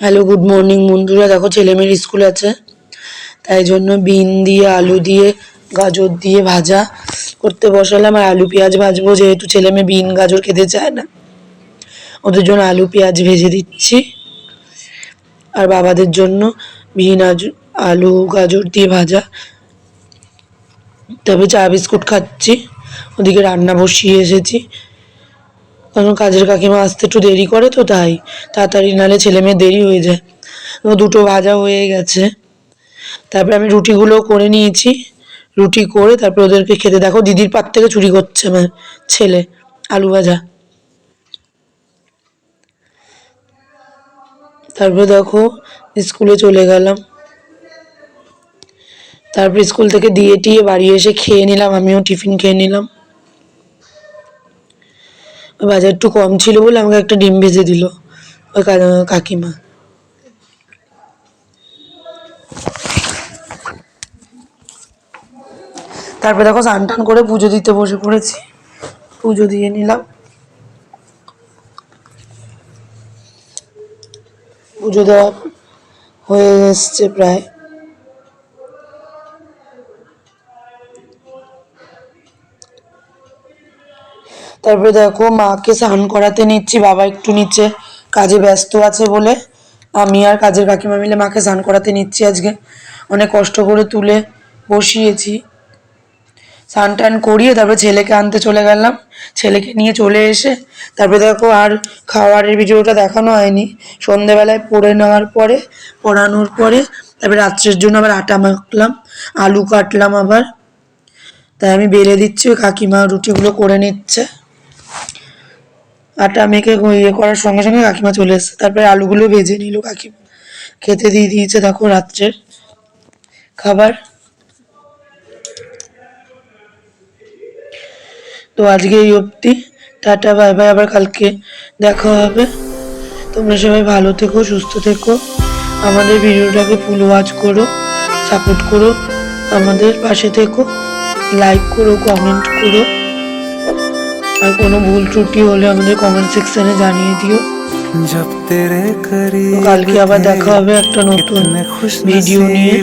Hello, good morning বন্ধুরা। দেখো ছেলেমেয়ের স্কুল আছে, তাই জন্য বিন দিয়ে আলু দিয়ে গাজর দিয়ে ভাজা করতে বসালাম। আর আলু পেঁয়াজ ভাজবো, যেহেতু ছেলেমেয়ে বিন গাজর খেতে চায় না, ওদের জন্য আলু পেঁয়াজ ভেজে দিচ্ছি। আর বাবাদের জন্য বিন আলু গাজর দিয়ে ভাজা। তবে চা বিস্কুট খাচ্ছি, ওদিকে রান্না বসিয়ে এসেছি। কারণ কাজের কাকিমা আসতে একটু দেরি করে, তো তাই তাড়াতাড়ি নাহলে ছেলে মেয়ে দেরি হয়ে যায়। দুটো ভাজা হয়ে গেছে। তারপরে আমি রুটিগুলো করে নিয়েছি। রুটি করে তারপরে ওদেরকে খেতে, দেখো দিদির পাত থেকে চুরি করছে আমার ছেলে আলু ভাজা। তারপরে দেখো স্কুলে চলে গেলাম। তারপর স্কুল থেকে দিয়ে টিয়ে বাড়ি এসে খেয়ে নিলাম, আমিও টিফিন খেয়ে নিলাম। বাজার একটু কম ছিল বলে আমাকে একটা ডিম ভেজে দিল ওই কাকিমা। তারপরে দেখো স্নান টান করে পুজো দিতে বসে পড়েছি, পুজো দিয়ে নিলাম। পুজো দেওয়া হয়ে এসছে প্রায়। তারপরে দেখো মাকে স্নান করাতে নিচ্ছি, বাবা একটু নিচে কাজে ব্যস্ত আছে বলে আমি আর কাজের কাকিমা মিলে মাকে স্নান করাতে নিচ্ছি। আজকে অনেক কষ্ট করে তুলে বসিয়েছি। স্নান টান করিয়ে তারপরে ছেলেকে আনতে চলে গেলাম। ছেলেকে নিয়ে চলে এসে তারপরে দেখো আর খাওয়ারের ভিডিওটা দেখানো হয়নি। সন্ধেবেলায় পড়ানোর পরে তারপরে রাত্রের জন্য আবার আটা মাখলাম, আলু কাটলাম আবার। তাই আমি বেলে দিচ্ছি, ওই কাকিমা রুটিগুলো করে নিচ্ছে। আটা মেখে ইয়ে করার সঙ্গে সঙ্গে কাকিমা চলে এসছে। তারপরে আলুগুলো ভেজে নিল কাকিমা, খেতে দিয়ে দিয়েছে দেখো রাত্রের খাবার। তো আজকে এই অবধি, টাটা বাই বাই, আবার কালকে দেখা হবে। তোমরা সবাই ভালো থেকো, সুস্থ থেকো। আমাদের ভিডিওটাকে ফুল ওয়াচ করো, সাপোর্ট করো, আমাদের পাশে থেকো, লাইক করো, কমেন্ট করো। আর কোনো ভুল ত্রুটি হলে আমাদের কমেন্ট সেকশনে জানিয়ে দিও। কালকে আবার দেখা হবে একটা নতুন ভিডিও নিয়ে।